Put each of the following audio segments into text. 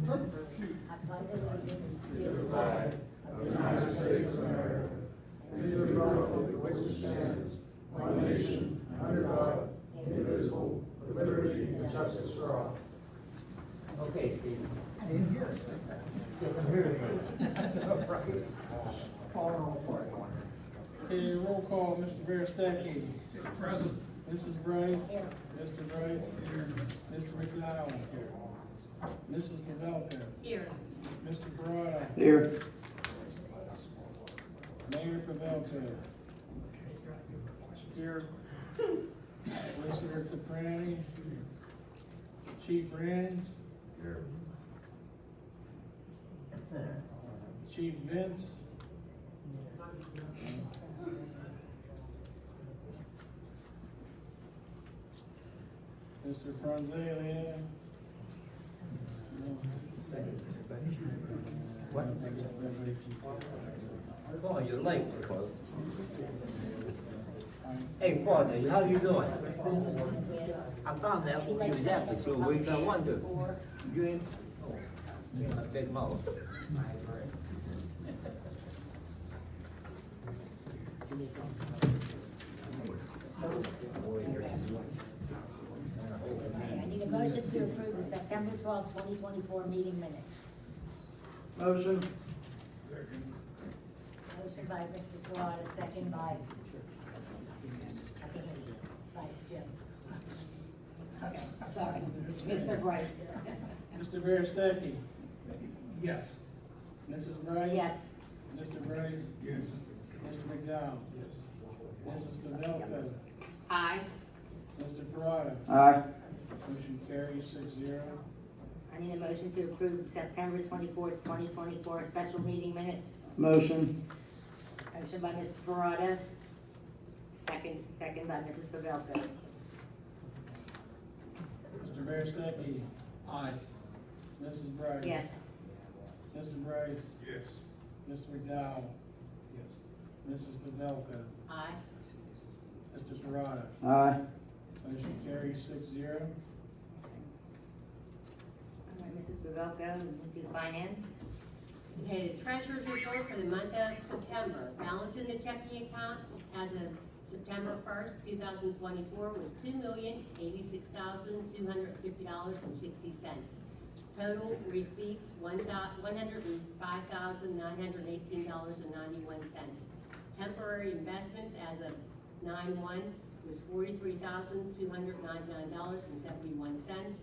To the flag of the United States of America, and to the republic for which it stands, one nation, under God, indivisible, with liberty and justice for all. Okay, Steve. I didn't hear it. I'm here. Falling apart. Okay, roll call, Mr. Berestecky. Present. Mrs. Brice. Mr. Brice. Here. Mr. McDowell. Here. Mrs. Pavelko. Here. Mr. Perrotta. Here. Mayor Pavelko. Here. Solicitor Toprani. Chief Rands. Here. Chief Vince. Mr. Fronzaglio. What? Oh, you're late. Hey, partner, how you doing? I found out you was after 2 weeks. I wonder. You in? Oh, you're a big mouth. I need a motion to approve the September 12th, 2024 meeting minutes. Motion. Motion by Mr. Perrotta, second by Jim. Okay, sorry, Mr. Brice. Mr. Berestecky. Yes. Mrs. Brice. Yes. Mr. Brice. Yes. Mr. McDowell. Yes. Mrs. Pavelko. Aye. Mr. Perrotta. Aye. Motion carries 6-0. I need a motion to approve September 24th, 2024 special meeting minutes. Motion. Motion by Mr. Perrotta. Second by Mrs. Pavelko. Mr. Berestecky. Aye. Mrs. Brice. Yes. Mr. Brice. Yes. Mr. McDowell. Yes. Mrs. Pavelko. Aye. Mr. Perrotta. Aye. Motion carries 6-0. All right, Mrs. Pavelko, into finance. Okay, the treasurer's report for the month of September. Balance in the checking account as of September 1st, 2024 was $2,086,250.60. Total receipts, $105,918.91. Temporary investments as of 9/1 was $43,299.71.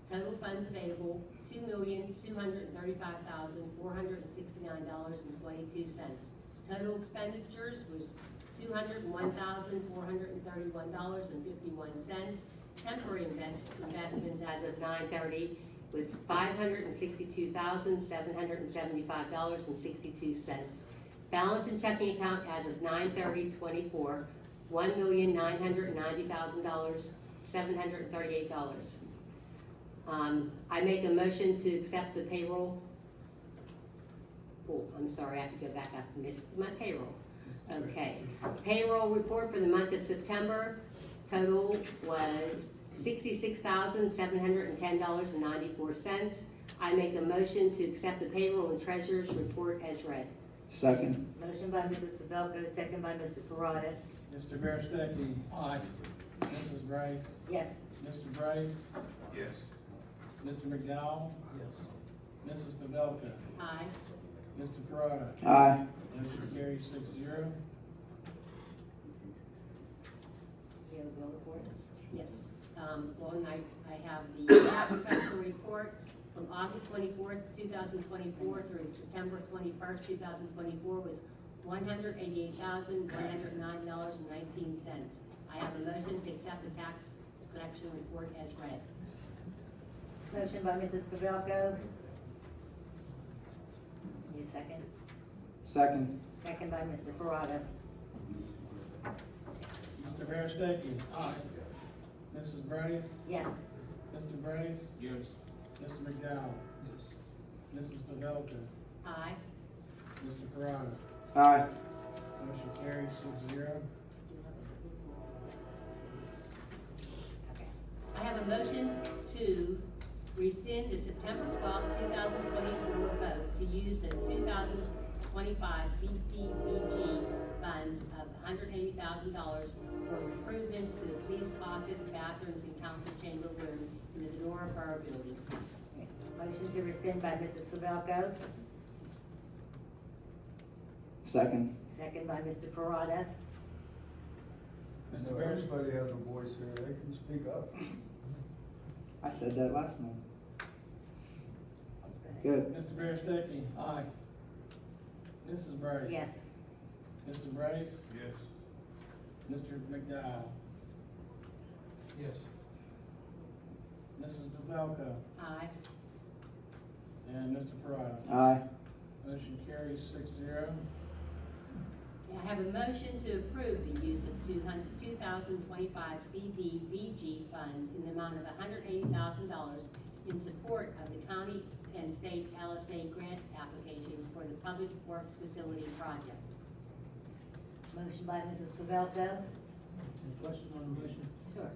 Total funds available, $2,235,469.22. Total expenditures was $201,431.51. Temporary investments as of 9/30 was $562,775.62. Balance in checking account as of 9/30/24, $1,990,738. I make a motion to accept the payroll. Oh, I'm sorry, I have to go back, I missed my payroll. Okay, payroll report for the month of September, total was $66,710.94. I make a motion to accept the payroll and treasurer's report as read. Second. Motion by Mrs. Pavelko, second by Mr. Perrotta. Mr. Berestecky. Aye. Mrs. Brice. Yes. Mr. Brice. Yes. Mr. McDowell. Yes. Mrs. Pavelko. Aye. Mr. Perrotta. Aye. Motion carries 6-0. Do you have a bill report? Yes. Well, and I have the tax collector report from August 24th, 2024 through September 21st, 2024 was $188,109.19. I have a motion to accept the tax collection report as read. Motion by Mrs. Pavelko. Need a second? Second. Second by Mr. Perrotta. Mr. Berestecky. Aye. Mrs. Brice. Yes. Mr. Brice. Yes. Mr. McDowell. Yes. Mrs. Pavelko. Aye. Mr. Perrotta. Aye. Motion carries 6-0. Okay. I have a motion to rescind the September 12, 2024 vote to use the 2025 CDBG funds of $180,000 for improvements to the police office, bathrooms, and council chamber room in the Donora Borough building. Motion to rescind by Mrs. Pavelko, Second. second by Mr. Perrotta. Mr. No, Beres, everybody has a voice here, they can speak up. I said that last month. Good. Mr. Berestecky. Aye. Mrs. Brice. Yes. Mr. Brice, Yes. Mr. McDowell, Yes. Mrs. Pavelko, Aye. and Mr. Perrotta. Aye. Motion carries 6-0. I have a motion to approve the use of 2025 CDBG funds in the amount of $180,000 in support of the county and state LSA grant applications for the Public Works Facility Project. Motion by Mrs. Pavelko. Any question on the motion? Sure.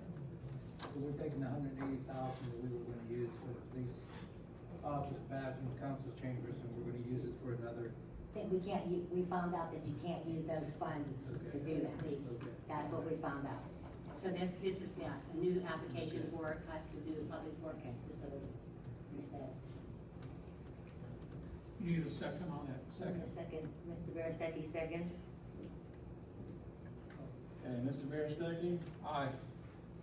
So we're taking the $180,000 that we were gonna use for the police office, bathroom, council chambers, and we're gonna use it for another. I think we found out that you can't use those funds to do that. Please. That's what we found out. So this is, yeah, a new application for us to do a Public Works Facility instead. You need a second on that, second. Second, Mr. Berestecky, second. Okay, Mr. Berestecky, Aye.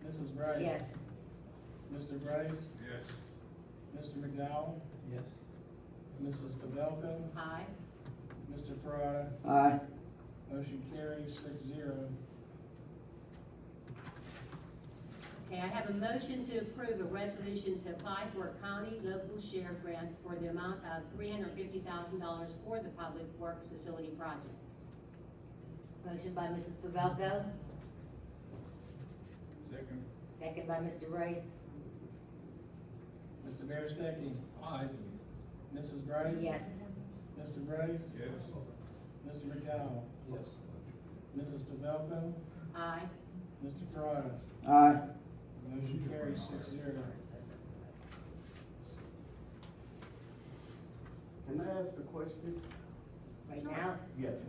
Mrs. Brice. Yes. Mr. Brice, Yes. Mr. McDowell, Yes. Mrs. Pavelko, Aye. Mr. Perrotta. Aye. Motion carries 6-0. Okay, I have a motion to approve a resolution to apply for a county local share grant for the amount of $350,000 for the Public Works Facility Project. Motion by Mrs. Pavelko, Second. second by Mr. Brice. Mr. Berestecky, Aye. Mrs. Brice. Yes. Mr. Brice, Yes. Mr. McDowell, Yes. Mrs. Pavelko, Aye. Mr. Perrotta. Aye. Motion carries 6-0. Can I ask a question? Right now, Yes.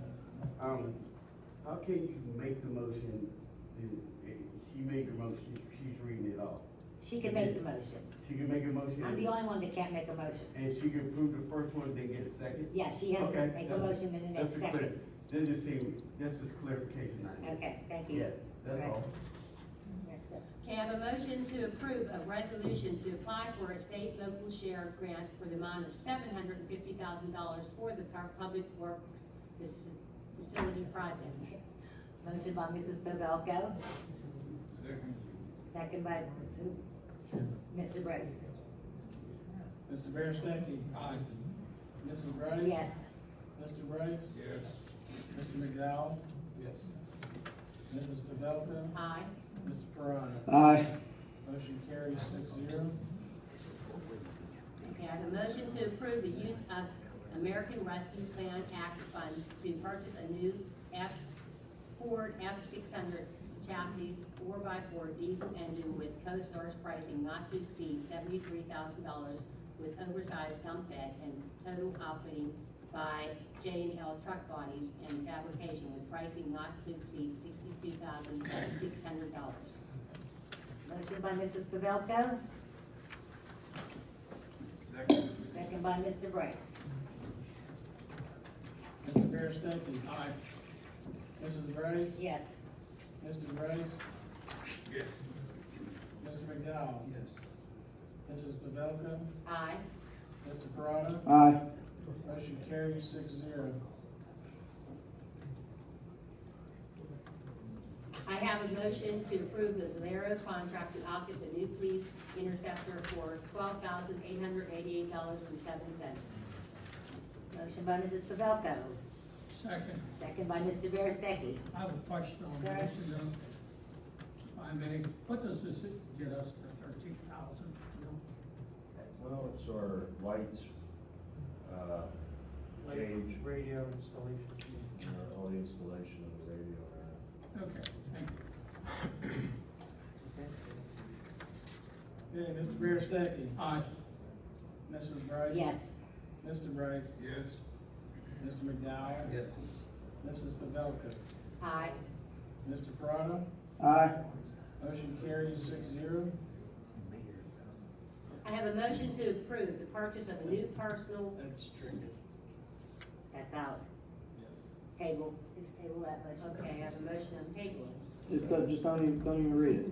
How can you make the motion, she made the motion, she's reading it off. she can make the motion. She can make a motion? I'm the only one that can't make a motion. And she can approve the first one, then get a second? Yeah, she has to Okay, make a that's- motion in the next that's a clear- second. This is clarification I need. Okay, thank you. Yeah, that's Right. all. That's it. Okay, I have a motion to approve a resolution to apply for a state local share grant for the amount of $750,000 for the Public Works Facility Project. Motion by Mrs. Pavelko, Second. second by Mr. Brice. Mr. Berestecky, Aye. Mrs. Brice. Yes. Mr. Brice, Yes. Mr. McDowell, Yes. Mrs. Pavelko, Aye. Mr. Perrotta. Aye. Motion carries 6-0. Okay, I have a motion to approve the use of American Rescue Plan Act funds to purchase a new Ford F-600 chassis 4x4 diesel engine with Co-Star's pricing not to exceed $73,000 with oversized dump bed and total outfitting by J&L Truck Bodies and fabrication with pricing not to exceed $62,600. Motion by Mrs. Pavelko, Second. second by Mr. Brice. Mr. Berestecky, Aye. Mrs. Brice. Yes. Mr. Brice, Yes. Mr. McDowell, Yes. Mrs. Pavelko, Aye. Mr. Perrotta. Aye. Motion carries 6-0. I have a motion to approve the Valero contract to outfit the new police interceptor for $12,888.07. Motion by Mrs. Pavelko, Second. second by Mr. Berestecky. I have a question on Sir. this. I mean, what does this get us for 13,000? Well, it's our lights, change, Radio installation. all the installation of the radio. Okay, thank you. Okay, Mr. Berestecky, Aye. Mrs. Brice? Yes. Mr. Brice? Yes. Mr. McDowell? Yes. Mrs. Pavelko? Aye. Mr. Perrotta? Aye. Motion carries 6-0. I have a motion to approve the purchase of a new personal, That's stricken. That's out. Yes. Table, just table that motion. okay, I have a motion on tabling. Just don't even read it.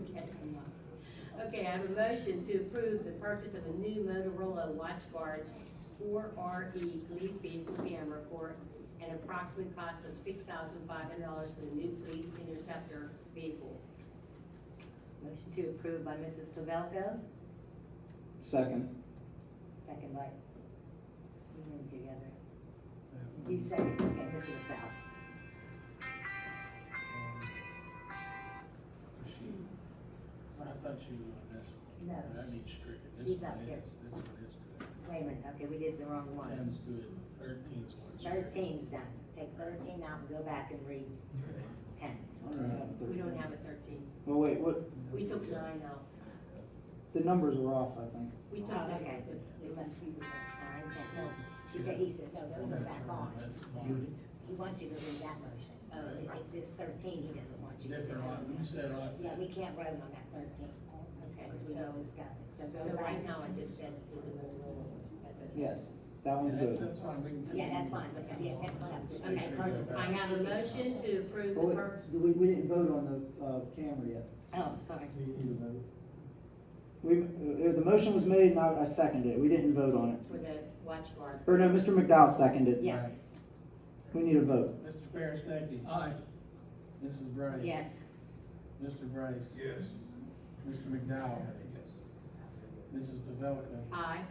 Okay, I have a motion to approve the purchase of a new Motorola Watch Guard 4RE police vehicle camera for an approximate cost of $6,500 for the new police interceptor vehicle. Motion to approve by Mrs. Pavelko, Second. second by, we move together. You second, okay, Mr. McDowell. I thought you were on this one. No. That needs stricken. This She's one not here. is. This one is good. Wait a minute, okay, we did the wrong one. 10's good, 13's one stricken. 13's done. Take 13 out and go back and read 10. We don't have a 13. Well, wait, what, We took 9 out. the numbers are off, I think. We took Oh, the, okay. the, Let's see, 9, 10, no. He said, no, those are back on. That's fine. He wants you to read that motion. It says 13, he doesn't want you to. Different read on, that. you said on. Yeah, we can't vote on that 13. okay, We so, don't discuss it. So so go back. right now I just said the Motorola. That's okay. Yes, that one's good. That's fine, we can. Yeah, that's fine, but, yeah, that's fine. Okay, I have a motion to approve Oh, the wait, we didn't vote on the, camera yet. Oh, sorry. The motion was made and I seconded it. We didn't vote on it. for the watch guard. Or no, Mr. McDowell seconded. Yes, We need a vote. Mr. Berestecky? Aye. Mrs. Brice? yes. Mr. Brice? Yes. Mr. McDowell? Yes. Mrs. Pavelka? Aye.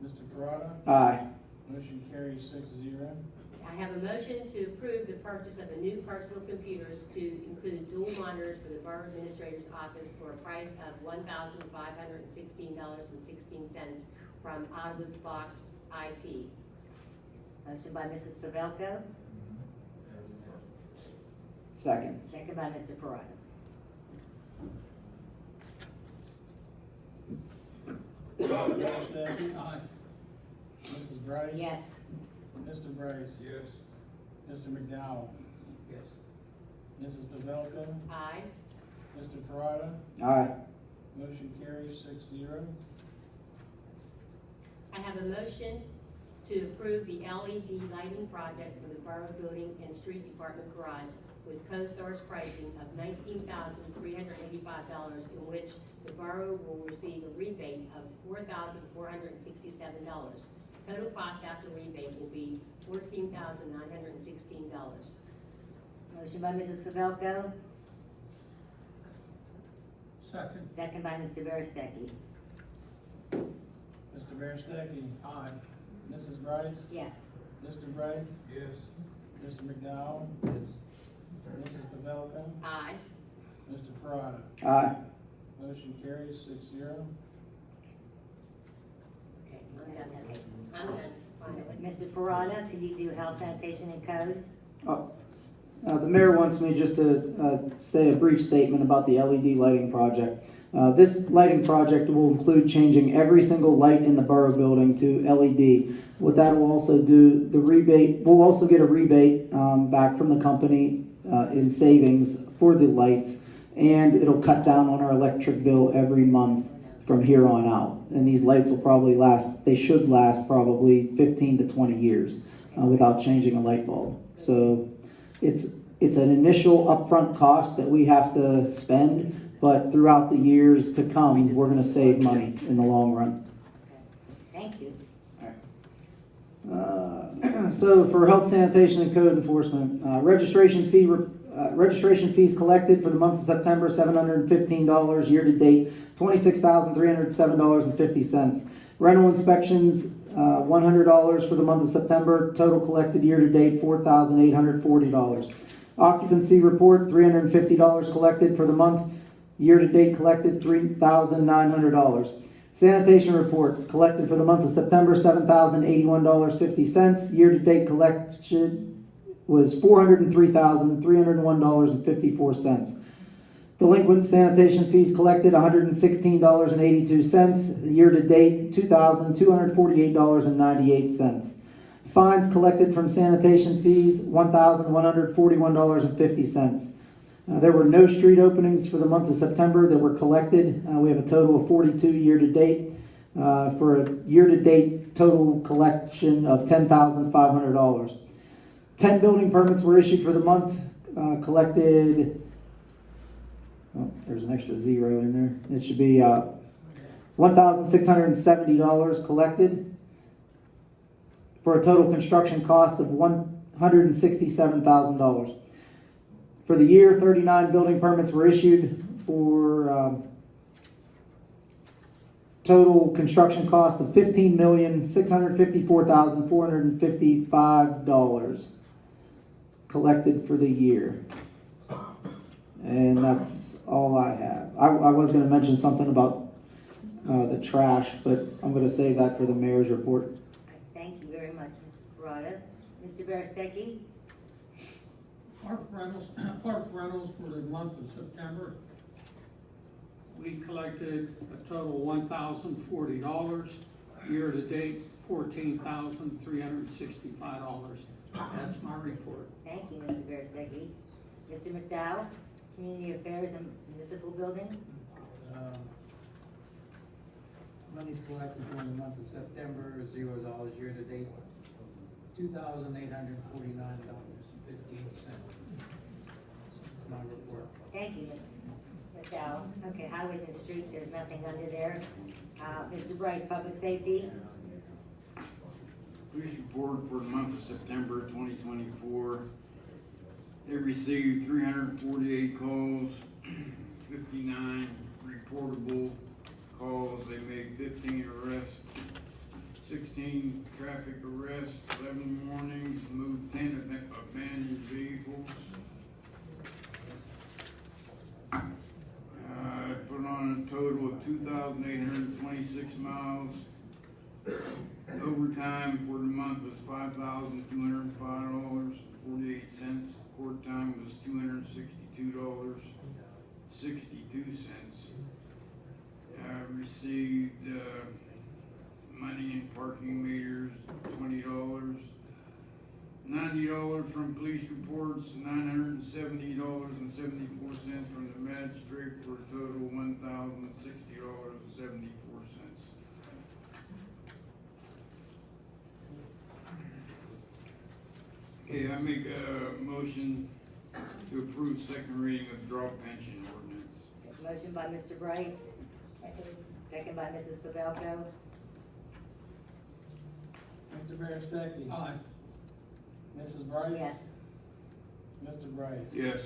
Mr. Perrotta? Aye. Motion carries 6-0. I have a motion to approve the purchase of a new personal computers to include dual monitors for the Borough Administrator's Office for a price of $1,516.16 from Out of the Box IT. Motion by Mrs. Pavelko, Second. second by Mr. Perrotta. Berestecky? Aye. Mrs. Brice? Yes. Mr. Brice? Yes. Mr. McDowell? Yes. Mrs. Pavelka? Aye. Mr. Perrotta? Aye. Motion carries 6-0. I have a motion to approve the LED lighting project for the Borough Building and Street Department garage with CoStar's pricing of $19,385, in which the borough will receive a rebate of $4,467. Total cost after rebate will be $14,916. Motion by Mrs. Pavelko, Second. second by Mr. Berestecky. Mr. Berestecky? Aye. Mrs. Brice? Yes. Mr. Brice? Yes. Mr. McDowell? Yes. Mrs. Pavelka? Aye. Mr. Perrotta? Aye. Motion carries 6-0. Okay, I'm done. I'm done, finally. Mr. Perrotta, could you do health, sanitation, and code? The mayor wants me just to say a brief statement about the LED lighting project. This lighting project will include changing every single light in the borough building to LED. What that will also do, we'll also get a rebate back from the company in savings for the lights, and it'll cut down on our electric bill every month from here on out. And these lights will probably they should last probably 15 to 20 years without changing a light bulb. So it's an initial upfront cost that we have to spend, but throughout the years to come, we're gonna save money in the long run. Thank you. So for health, sanitation, and code enforcement, registration fees collected for the month of September, $715, year to date, $26,307.50. Rental inspections, $100 for the month of September, total collected year to date, $4,840. Occupancy report, $350 collected for the month, year to date collected, $3,900. Sanitation report collected for the month of September, $7,081.50. Year to date collection was $403,301.54. Delinquent sanitation fees collected, $116.82. Year-to-date, $2,248.98. Fines collected from sanitation fees, $1,141.50. There were no street openings for the month of September that were collected. We have a total of 42 year-to-date, for a year-to-date total collection of $10,500. 10 building permits were issued for the month, collected, oh, there's an extra zero in there. It should be $1,670 collected for a total construction cost of $167,000. For the year, 39 building permits were issued for total construction cost of $15,654,455 collected for the year. And that's all I have. I was going to mention something about the trash, but I'm going to save that for the mayor's report. Thank you very much, Mr. Perrotta. Mr. Berestecky? Park rentals for the month of September. We collected a total $1,040. Year-to-date, $14,365. That's my report. Thank you, Mr. Berestecky. Mr. McDowell, Community Affairs and Municipal Building? Money collected during the month of September, $0 year-to-date, $2,849.15. My report. Thank you, Mr. McDowell. Okay, Highways and Streets, there's nothing under there. Mr. Brice, Public Safety? Police report for the month of September 2024. They received 348 calls, 59 reportable calls. They made 15 arrests, 16 traffic arrests, 11 warnings, moved 10 abandoned vehicles. Put on a total of 2,826 miles. Overtime for the month was $5,205.48. Court time was $262.62. Received money in parking meters, $20. $90 from police reports, $970.74 from the magistrate, for a total $1,060.74. Okay, I make a motion to approve second reading of draw pension ordinance. Motion by Mr. Brice, second by Mrs. Pavelko. Mr. Berestecky? Aye. Mrs. Brice? Yes. Mr. Brice? Yes.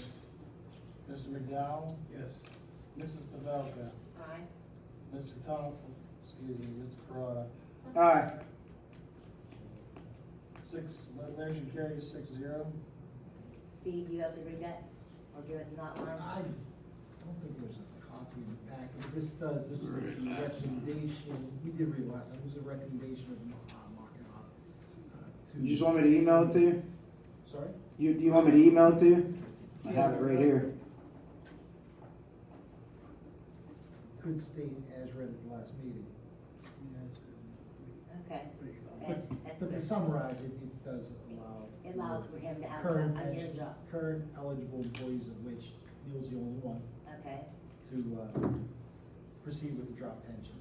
Mr. McDowell? Yes. Mrs. Pavelka? Aye. Mr. Mr. Perrotta? Aye. Motion carries 6-0. Steve, you have to read that, or give us an outline? I don't think there's a copy in the packet. This was a recommendation, we did read last time, it was a recommendation of Market to. You just want me to email it to you? Sorry? Do you want me to email it to you? I have it right here. Could state as read at the last meeting. Okay. But That's to good. summarize it, it does allow. It allows for him to have current a year job. Current eligible employees, of which Neal's the only one, Okay, to proceed with the drop pension.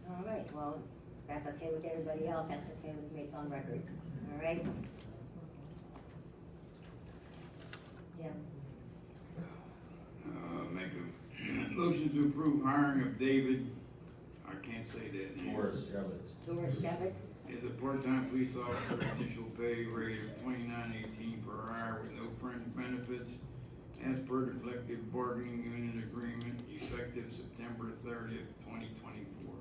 all right, well, that's okay with everybody else, that's okay with me, it's on record, all right? Jim? Make a motion to approve hiring of David, I can't say that name. Doris Evans. Doris Shevitz? Is a part-time police officer, initial pay rate of $29.18 per hour with no fringe benefits, as per the collective bargaining unit agreement, effective September 30th, 2024. All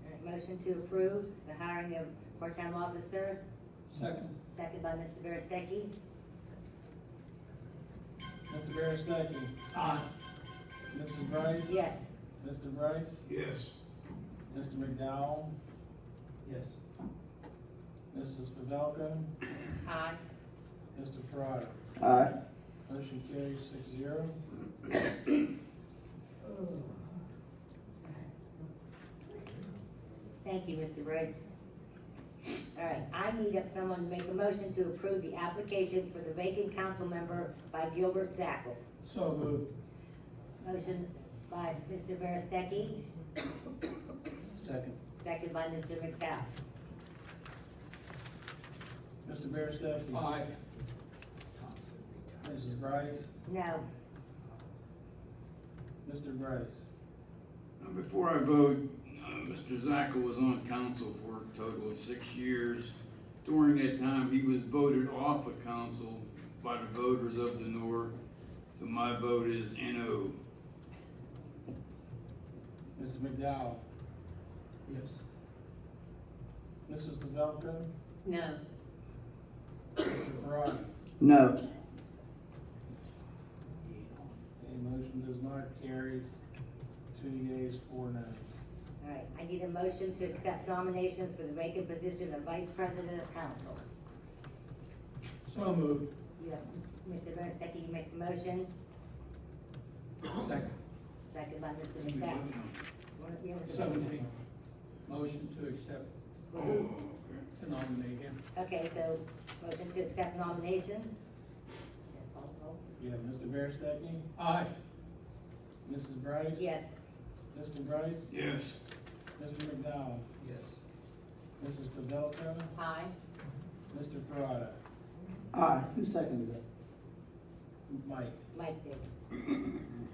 right, motion to approve the hiring of part-time officer, Second. second by Mr. Berestecky. Mr. Berestecky? Aye. Mrs. Brice? Yes. Mr. Brice? Yes. Mr. McDowell? Yes. Mrs. Pavelka? Aye. Mr. Perrotta? Aye. Motion carries 6-0. Thank you, Mr. Brice. All right, I need someone to make a motion to approve the application for the vacant council member by Gilbert Zackel. So moved. Motion by Mr. Berestecky, Second. second by Mr. McDowell. Mr. Berestecky. Aye. Mrs. Brice. No. Mr. Brice. Before I vote, Mr. Zackel was on council for a total of 6 years. During that time, he was voted off of council by the voters of Donora, so my vote is NO. Mr. McDowell. Yes. Mrs. Pavelko. No. Mr. Perrotta. No. The motion does not carry. 2 yeas, 4 noes. All right, I need a motion to accept nominations for the vacant position of vice president of council. So moved. You have, Mr. Berestecky, you make the motion, Second. second by Mr. McDowell. 17. Motion to accept, to nominate him. Okay, so, motion to accept nominations. You have Mr. Berestecky, Aye. Mrs. Brice. Yes. Mr. Brice. Yes. Mr. McDowell. Yes. Mrs. Pavelko. Aye. Mr. Perrotta. Aye. Who seconded it? Mike. Mike did,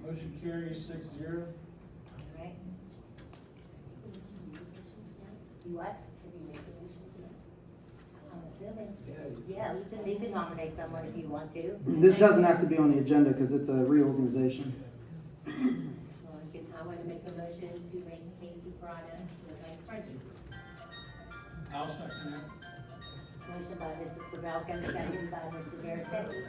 Motion carries 6-0. all right? You what? I'm assuming, yeah, you can nominate someone if you want to. This doesn't have to be on the agenda because it's a reorganization. I want to make a motion to make Casey Perrotta the vice president. I'll second that. Motion by Mrs. Pavelko, second by Mr. Berestecky.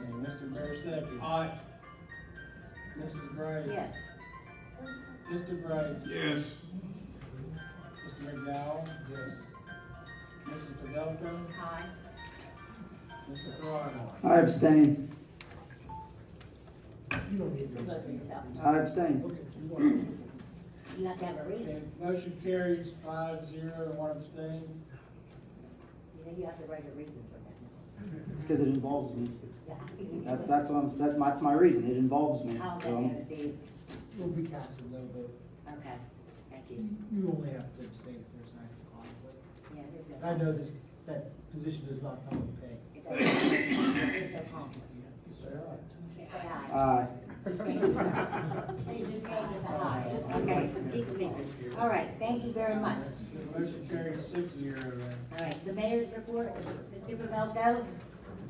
And Mr. Berestecky. Aye. Mrs. Brice. Yes. Mr. Brice. Yes. Mr. McDowell. Yes. Mrs. Pavelko. Aye. Mr. Perrotta. I abstain. You vote for yourself. I abstain. You have to have a reason. Okay, motion carries 5-0 and 1 abstain. You have to write a reason for that. Because it involves me. Yeah. That's my reason. It involves me. How's that So going, Steve? We'll be casting no vote. Okay, thank you. You only have to abstain if there's an actual conflict. Yeah, there's no. I know this, that position does not come with pay. It doesn't- There's no conflict. Say aye. Say aye. Aye. Okay, keep it moving. All right, thank you very much. The motion carries 6-0 then. All right, the mayor's report, Mr. Pavelko.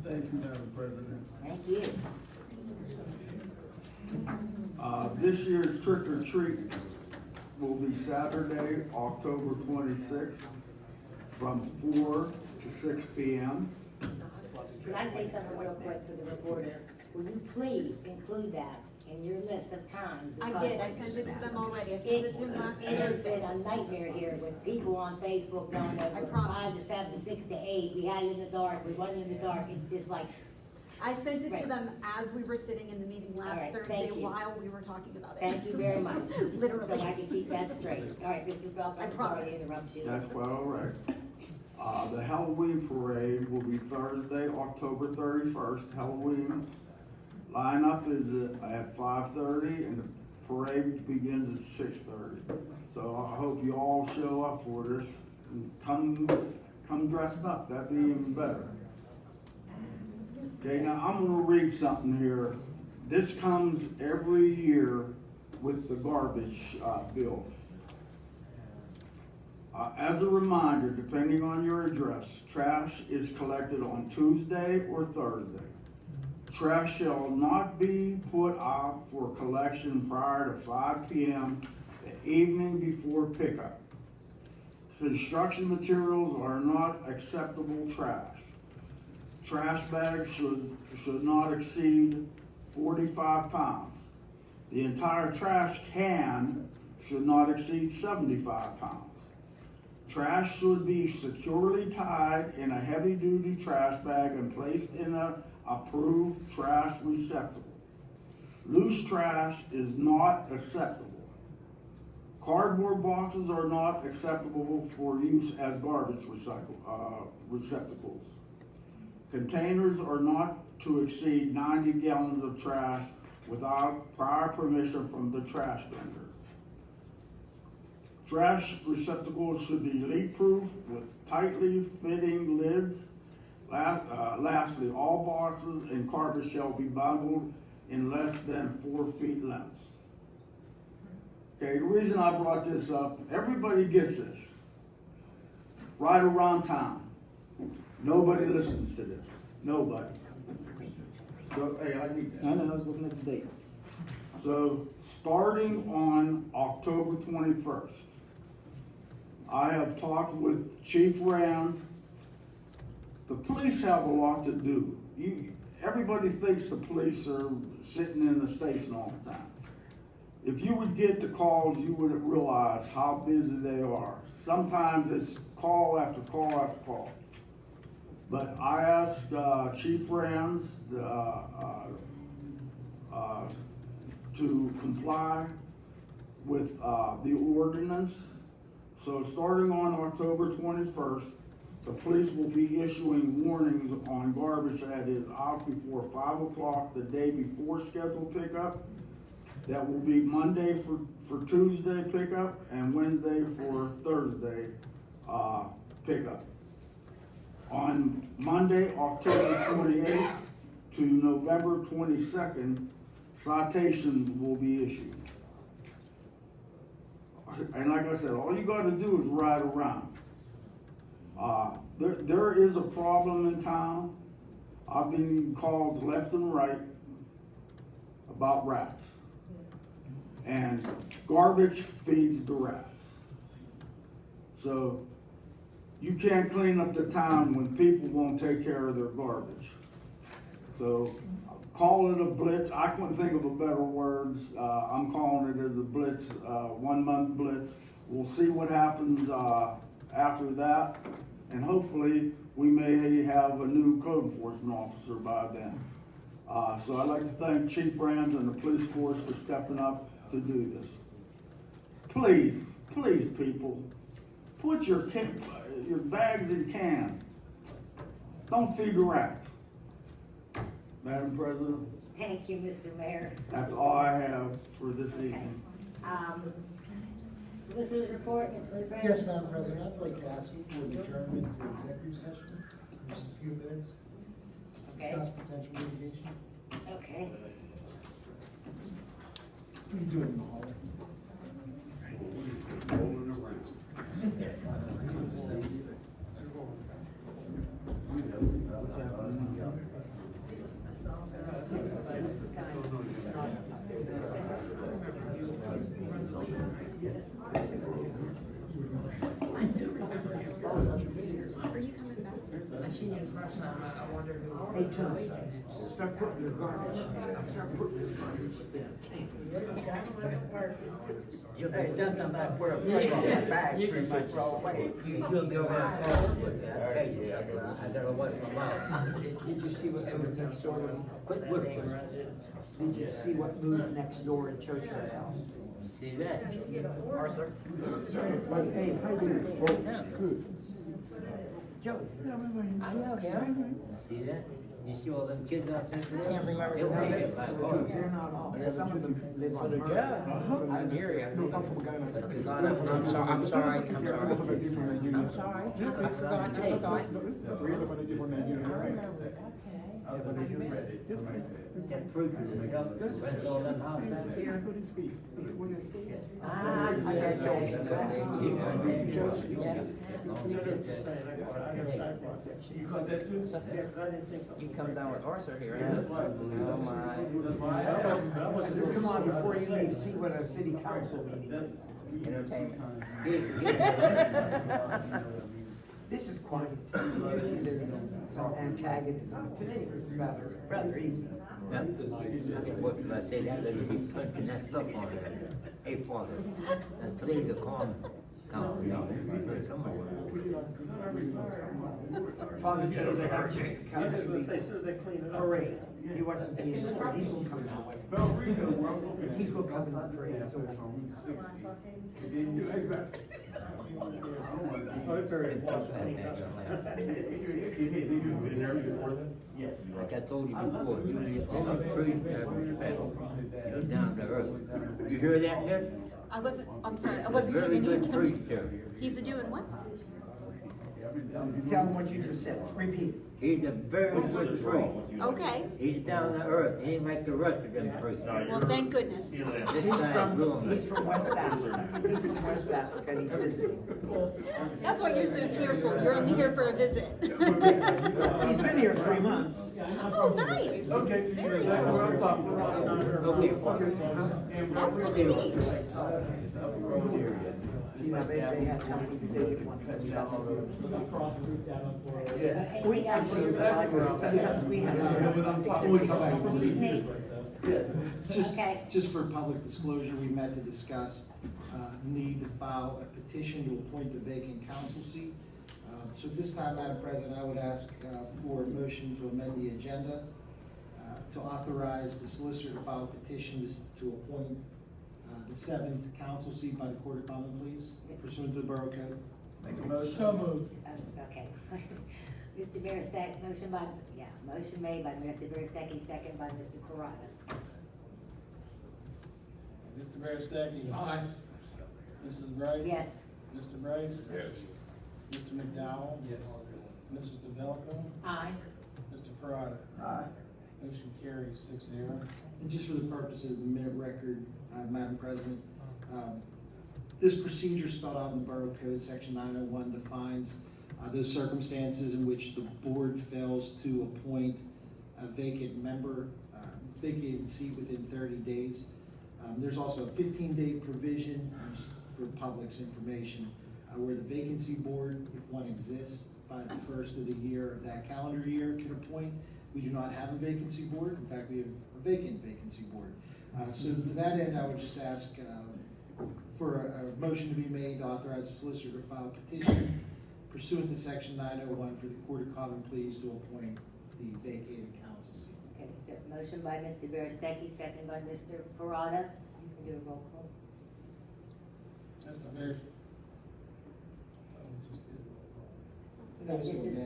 Thank you, Madam President. Thank you. This year's trick or treat will be Saturday, October 26th, from 4 to 6 p.m. Can I say something real quick for the reporter? Will you please include that in your list of times? I did, I sent it to them already, I sent It it to them last it has been Thursday. a nightmare here with people on Facebook going I over promise. 5 to 7, 6 to 8. We had it in the dark, we wasn't in the dark. It's just like, I sent it Right. to them as we were sitting in the meeting All last right, Thursday thank you. while we were talking about it. thank you very much. Literally. So I can keep that straight. All right, Mr. Belk, I I'm sorry promise. to interrupt you. That's quite all right. The Halloween parade will be Thursday, October 31st, Halloween. Lineup is at 5:30 and the parade begins at 6:30. So I hope you all show up for this and come dressed up, that'd be even better. Okay, now I'm gonna read something here. This comes every year with the garbage bill. As a reminder, depending on your address, trash is collected on Tuesday or Thursday. Trash shall not be put out for collection prior to 5 p.m. the evening before pickup. Construction materials are not acceptable trash. Trash bags should not exceed 45 pounds. The entire trash can should not exceed 75 pounds. Trash should be securely tied in a heavy-duty trash bag and placed in a approved trash receptacle. Loose trash is not acceptable. Cardboard boxes are not acceptable for use as garbage receptacles. Containers are not to exceed 90 gallons of trash without prior permission from the trash vendor. Trash receptacles should be leak-proof with tightly fitting lids. Lastly, all boxes and carpet shall be bundled in less than 4 feet length. Okay, the reason I brought this up, everybody gets this. Right around town. Nobody listens to this. Nobody. So, hey, I need that. I know, I was looking at the date. So, starting on October 21st, I have talked with Chief Rands. The police have a lot to do. Everybody thinks the police are sitting in the station all the time. If you would get the calls, you would realize how busy they are. Sometimes it's call after call after call. But I asked Chief Rands to comply with the ordinance. So starting on October 21st, the police will be issuing warnings on garbage that is out before 5 o'clock the day before scheduled pickup. That will be Monday for Tuesday pickup and Wednesday for Thursday pickup. On Monday, October 28th to November 22nd, citations will be issued. And like I said, all you gotta do is ride around. There is a problem in town. I've been getting calls left and right about rats. And garbage feeds the rats. So you can't clean up the town when people won't take care of their garbage. So call it a blitz. I couldn't think of a better words. I'm calling it as a blitz, 1 month blitz. We'll see what happens after that. And hopefully we may have a new code enforcement officer by then. So I'd like to thank Chief Rands and the police force for stepping up to do this. Please, please, people, put your bags in cans. Don't feed the rats. Madam President, Thank you, Mr. Mayor. that's all I have for this evening. Solicitor's report, Mr. Brice? Yes, Madam President, I'd like to ask you for adjournment to executive session, just a few minutes. Okay. Discuss potential litigation. Okay. We can do it in the hallway. Are you coming back? I seen you the first time, I wondered who. Hey, Tom, start putting your garbage, start putting your garbage in. Hey, doesn't that where a bag pretty much all away. You'll be over there. I tell you, I gotta watch my mouth. Did you see what moved next door? Quit whispering. Did you see what moved next door in Church's house? You see that? Arthur? Hey, how you doing? Good. Joe. I know him. See that? You see all them kids out there? Can't remember They'll the make name. it by car. Some of them live on the judge from that area. No, I'm from Ghana. I'm sorry. I'm sorry. I forgot. I forgot. I remember. That fruit is a government, rest all them houses out there. Ah, yeah, You caught that too? You come down with Arthur here, oh my. Just come on, before you leave, see what our city council meeting is. Entertainment. This is quiet. Usually there's some antagonism. Today was rather easy. What did I say? That lady be punching that stuff on there. Hey, Father, and please to calm Council, no, somebody. Father tells the architect to come to the parade. He wants to be in the parade. He's gonna come that way. He's gonna come in the parade. Oh, it's already. Yes. Like I told you before, usually all the trees have respect, down to earth. You hear that, Nick? I wasn't, I'm sorry, I wasn't Very paying any good attention. preacher. He's a doing what? Tell him what you just said. Repeat. He's a very good priest. Okay, He's down to earth. He ain't like the rest of them priests. well, thank goodness. He's from West Africa. He's from West Africa and he's visiting. That's why you're so cheerful. You're only here for a visit. He's been here 3 months. Oh, nice. Okay, so Very you're cool. on top of it. That's really neat. See, now they had something that they didn't want to discuss. We actually, because we have Okay. Just for public disclosure, we met to discuss, need to file a petition to appoint the vacant council seat. So at this time, Madam President, I would ask, for a motion to amend the agenda, to authorize the solicitor to file a petition to appoint, the 7th council seat by the Court of Common Pleas pursuant to the Borough Code. Make a motion. So moved. Okay. Mr. Berestecky, motion made by Mr. Berestecky, second by Mr. Perrotta. Mr. Berestecky. Aye. Mrs. Brice. Yes. Mr. Brice. Yes. Mr. McDowell. Yes. Mrs. Pavelko. Aye. Mr. Perrotta. Aye. Motion carries 6-0. And just for the purposes of the minute record, Madam President, this procedure spelled out in the Borough Code, Section 901 defines those circumstances in which the board fails to appoint a vacant member, vacant seat within 30 days. There's also a 15-day provision, just for the public's information, where the vacancy board, if one exists by the first of the year of that calendar year, can appoint. We do not have a vacancy board. In fact, we have a vacant vacancy board. So to that end, I would just ask for a motion to be made to authorize the solicitor to file a petition pursuant to Section 901 for the Court of Common Pleas to appoint the vacated council seat. Okay, so motion by Mr. Berestecky, second by Mr. Perrotta. You can do a roll call. Mr. Beres.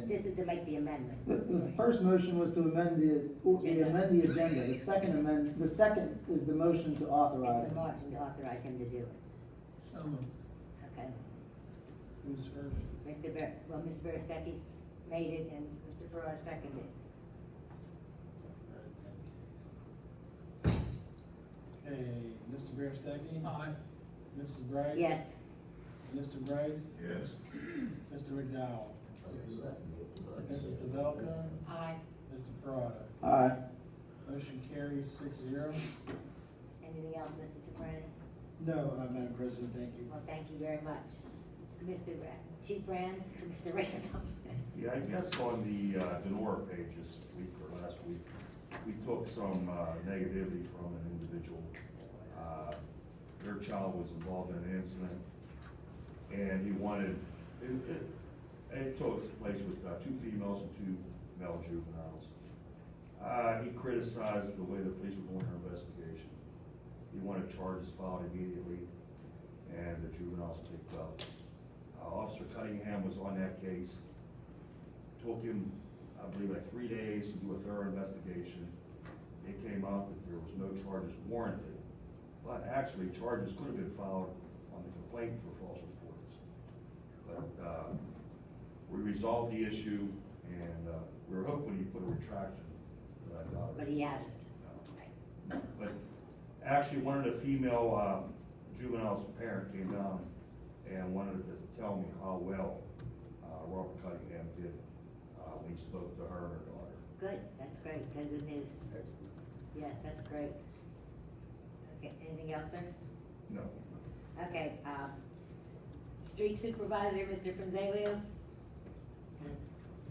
This is to make the amendment. The first motion was to amend the agenda. The second is the motion to authorize. It's a motion to authorize him to do it. So moved. Okay. Who's first? Mr. Berestecky made it and Mr. Perrotta seconded it. Okay, Mr. Berestecky. Aye. Mrs. Brice. Yes. Mr. Brice. Yes. Mr. McDowell. Mrs. Pavelko. Aye. Mr. Perrotta. Aye. Motion carries 6-0. Anything else, Mr. Toprani? No, Madam President, thank you. Well, thank you very much. Chief Rands, Mr. Randall. Yeah, I guess on the Donora page this week or last week, we took some negativity from an individual. Their child was involved in an incident, and he wanted, it took place with 2 females and 2 male juveniles. He criticized the way the police were going their investigation. He wanted charges filed immediately, and the juveniles picked up. Officer Cunningham was on that case. Took him, I believe, like 3 days to do a thorough investigation. It came out that there was no charges warranted, but actually charges could have been filed on the complaint for false reports. But we resolved the issue, and we were hoping he put a retraction, but I doubt it. But he hasn't. No. But actually, one of the female juvenile's parent came down and wanted to tell me how well Robert Cunningham did when he spoke to her and her daughter. Good, that's great, because it is, yes, that's great. Okay, anything else, sir? No. Okay, Street Supervisor, Mr. Fronzaglio?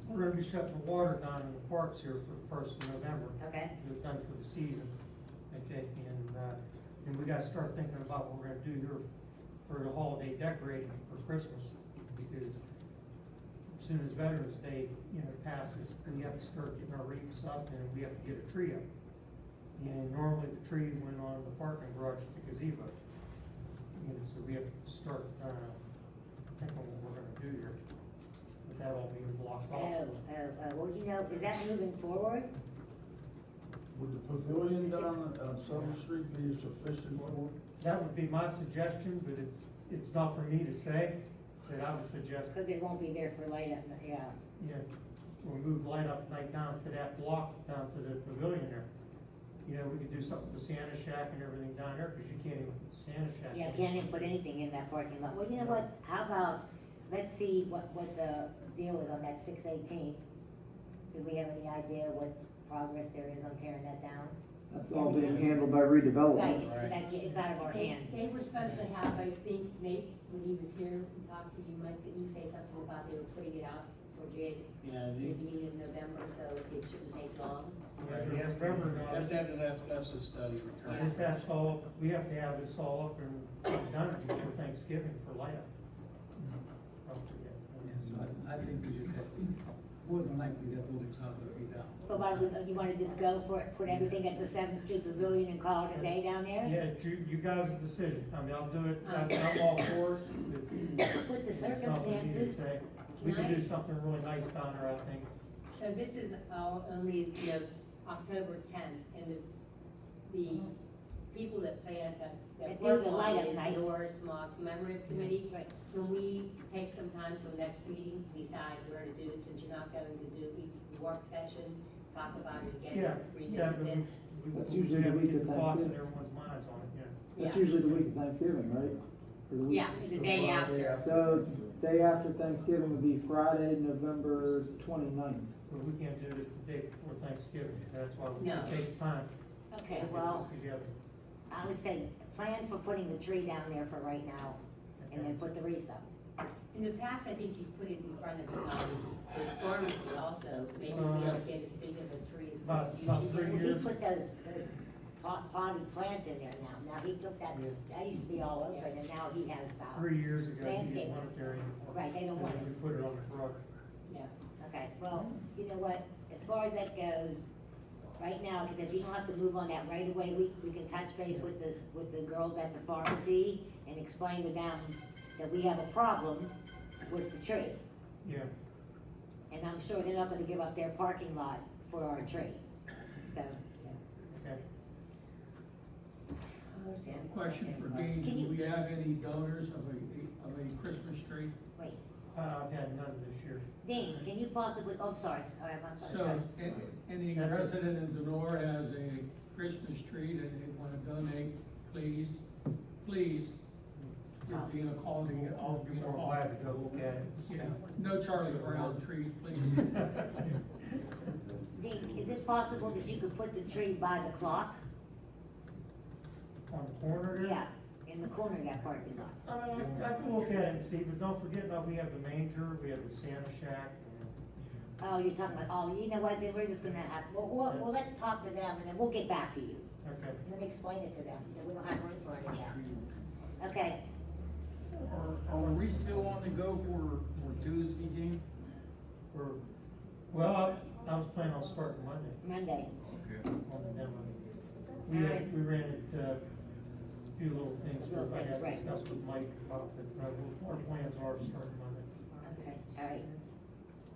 We're gonna be shutting the water down in the parks here for the 1st of November. Okay. We're done for the season, okay, and we gotta start thinking about what we're gonna do here for the holiday decorating for Christmas, because as soon as Veterans Day, passes, we have to start getting our wreaths up, and we have to get a tree up. And normally the tree went on the parking garage at the gazebo. So we have to start, thinking what we're gonna do here, with that all being blocked off. Well, is that moving forward? Would the pavilion down on Summer Street be sufficient for? That would be my suggestion, but it's not for me to say, but I would suggest, Cause it won't be there for light up, yeah. we'll move light up night down to that block, down to the pavilion there. We could do something with the Santa shack and everything down there, cause you can't even put the Santa shack. Yeah, can't even put anything in that parking lot. Well, you know what, how about, let's see what the deal is on that 618. Do we have any idea what progress there is on tearing that down? That's all being handled by redevelopment. Right, it's out of our hands. They were supposed to have, I think, Nate, when he was here, we talked to you, Mike, didn't you say something about they were putting it out for bid? Yeah, Maybe in November, so it shouldn't take long. You have to have the asbestos study returned. This has to all, we have to have this all up and done before Thanksgiving for light up. Don't forget. Yeah, so I think we should have, more than likely that building's not gonna be down. So why would, you wanna just go for it, put everything at the 7th Street Pavilion and call it a day down there? Yeah, you guys' decision. I mean, I'll do it, I'm all for it. With the It's not for me to circumstances. say. We could do something really nice down there, I think. So this is only, October 10th, and the people that plan, that That do work the light on up it is night. the Donora Small Commemorative Committee. Right. Can we take some time till next meeting, decide where to do it, since you're not going to do the work session, talk about it again, revisit this? That's usually the week of Thoughts in Thanksgiving. everyone's minds on it, That's Yeah. usually the week of Thanksgiving, right? Or the week- Yeah, the day after. So, day after Thanksgiving would be Friday, November 29th. But we can't do this the day before Thanksgiving, that's why No. it takes time. Okay, to get well, this together. I would say, plan for putting the tree down there for right now, and then put the wreaths up. In the past, I think you put it in front of the pharmacy also, maybe we should get as big of a tree as. About He 3 he years. put those potted plants in there now. Now, he took that used to be all open, and now he has about. 3 years ago, you Landscape. didn't want it there anymore. Right, they don't So want it. We put it on the front. Yeah. Okay, well, you know what, as far as that goes, right now, because if you don't have to move on that right away, we can touch base with the girls at the pharmacy and explain to them that we have a problem with the tree. Yeah. And I'm sure they're not gonna give up their parking lot for our tree, so. Okay. Question for Dean, Can do you- we have any donors of a Christmas tree? Wait, I've had none this year. Dean, can you possibly, oh, sorry, I'm So, sorry. any resident in Donora has a Christmas tree that they wanna donate, please, give Dean a call to get I'll off be your more call. glad to go look at it. Yeah, no Charlie Brown trees, please. Dean, is it possible that you could put the tree by the clock? On the corner there? Yeah, in the corner of that parking lot. I can look at it and see, but don't forget, now we have the manger, we have the Santa shack. Oh, you're talking about, oh, you know what, then we're just gonna have, well, let's talk to them and then we'll get back to you. Okay. Let me explain it to them, that we don't have room for it now. Okay, Are we still on the go for Tuesday, Dean? Well, I was planning on starting Monday. Monday. Okay. On the demo. We ran into a few little things where I had Right. discussed with Mike about that, our plans are starting Monday Okay, all right.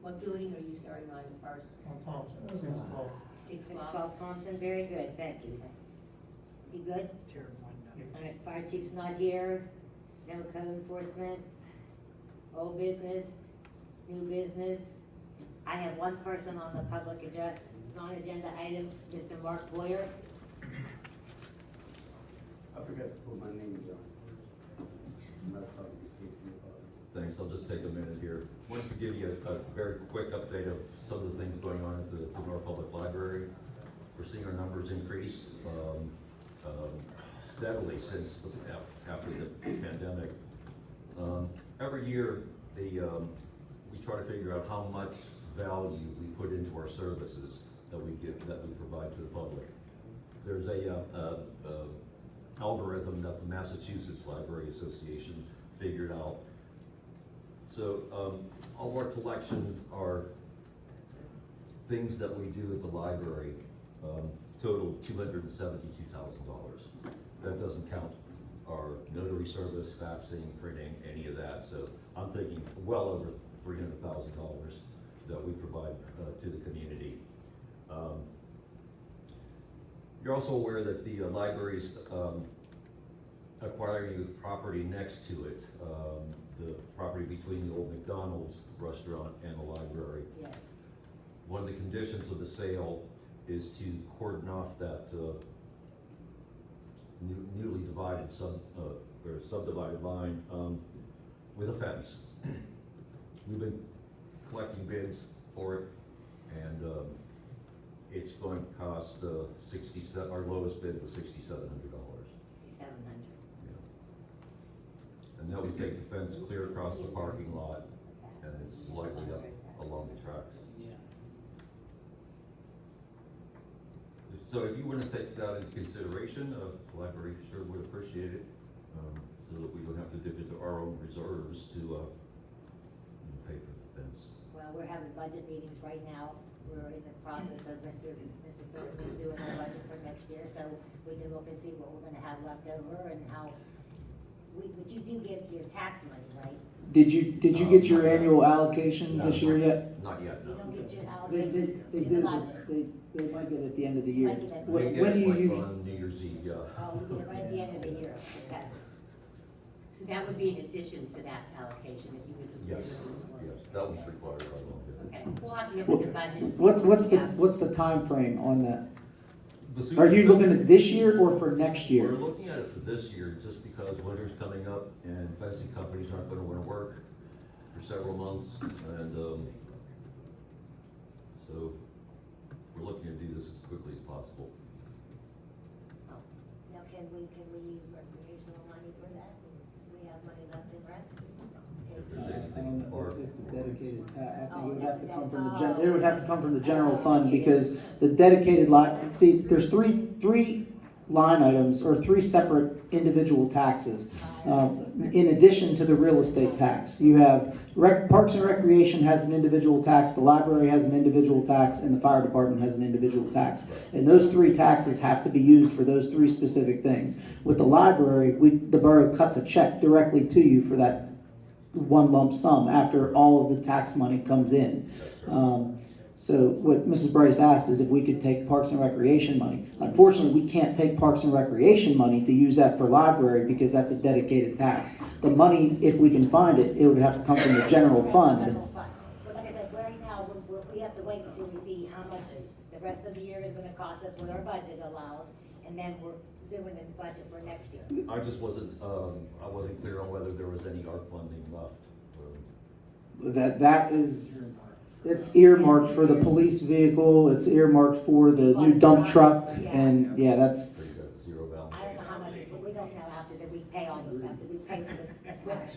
What building are you starting on first? on Thompson, 6:12. 6:12? Thompson, very good, thank you. You good? Tear one down. All right, fire chief's not here, no code enforcement, old business, new business. I have one person on the public address, non-agenda item, Mr. Mark Boyer. I forgot to put my name down. I'm not talking to Casey about it. Thanks, I'll just take a minute here. Wanted to give you a very quick update of some of the things going on at the Donora Public Library. We're seeing our numbers increase steadily since after the pandemic. Every year, we try to figure out how much value we put into our services that we provide to the public. There's a algorithm that the Massachusetts Library Association figured out. So, all of our collections are things that we do at the library, total $272,000. That doesn't count our notary service, faxing, printing, any of that. So I'm thinking well over $300,000 that we provide to the community. You're also aware that the library's acquiring the property next to it, the property between the old McDonald's restaurant and the library. Yes. One of the conditions of the sale is to cordon off that newly divided or subdivided line with a fence. We've been collecting bids for it, and it's going to cost our lowest bid was $6,700. $6,700. And that would take the fence clear across the parking lot, and it's slightly up along the tracks. So if you want to take that into consideration, the library sure would appreciate it, so that we don't have to dip into our own reserves to pay for the fence. Well, we're having budget meetings right now. We're in the process of Mr. Thornton doing our budget for next year, so we can look and see what we're gonna have left over and how, but you do get your tax money, right? Did you get your annual allocation this year yet? Not yet, You no. don't get your They allocation. did, they might get it at the end of the year. Might get it. We get When do it you like usually? on New Year's Eve, yeah. Oh, you get it right at the end of the year, okay. So that would be in addition to that allocation that you would. Yes, yes, that was required by law. Okay, we'll have to look at the budget. and see What's the time frame on that? The Are you looking at this year or for next We're year? looking at it for this year, just because winter's coming up and fencing companies aren't gonna wanna work for several months, and, so we're looking to do this as quickly as possible. Now, can we use recreational money for that? We have money left in rec? If there's anything for. It's a dedicated, I Oh, think it would have to come from the oh. it would have to come from the general fund, because the dedicated line, see, there's three line items, or three separate individual taxes. In addition to the real estate tax, you have Parks and Recreation has an individual tax, the library has an individual tax, and the fire department has an individual tax. And those three taxes have to be used for those three specific things. With the library, the borough cuts a check directly to you for that one lump sum after all of the tax money comes in. So what Mrs. Brice asked is if we could take Parks and Recreation money. Unfortunately, we can't take Parks and Recreation money to use that for library because that's a dedicated tax. The money, if we can find it, it would have to come from the general fund. General fund. But like I said, right now, we have to wait until we see how much the rest of the year is gonna cost us, what our budget allows, and then we're doing the budget for next year. I just wasn't clear on whether there was any ARP funding left. That is, it's earmarked for the police vehicle, it's earmarked for the new dump truck, and yeah, that's. So you got zero balance. I don't know how much, but we don't know after that we pay on, after we pay for the slash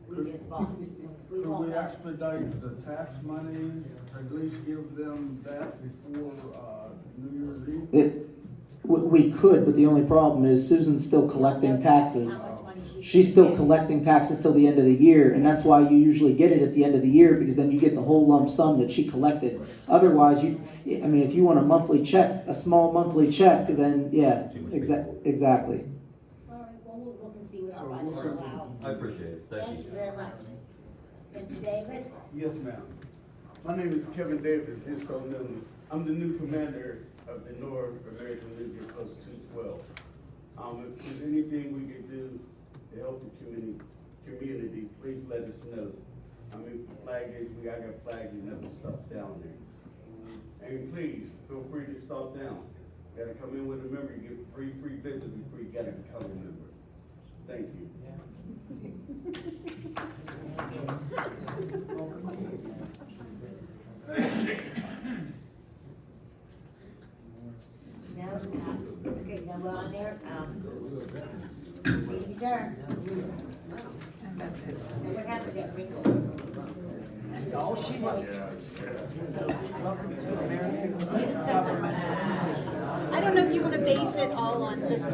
we just bought. We Could won't we know. expedite the tax money, at least give them that before, New Year's Eve? We could, but the only problem is Susan's still collecting taxes. How much money She's still collecting taxes till the end of the year, and that's why you usually get it at the end of the year, because then you get the whole lump sum that she collected. Otherwise, if you want a monthly check, a small monthly check, then yeah, exactly. All right, well, we'll look and see what our budget allows. I appreciate it, thank Thank you. you very much. Mr. Davis? Yes, ma'am. My name is Kevin Davis, just so you know. I'm the new commander of the North American Legion Post 212. If there's anything we can do to help the community, please let us know. I mean, for flag days, I got flags and other stuff down there. And please, feel free to stop down. You gotta come in with a member, you get free visit before you gotta become a member. Thank you. No, okay, no, we're on there, meeting adjourned. That's it. Now, what happened there, Rico? That's all she wrote. So, welcome to American government. I don't know if you want to base it all on just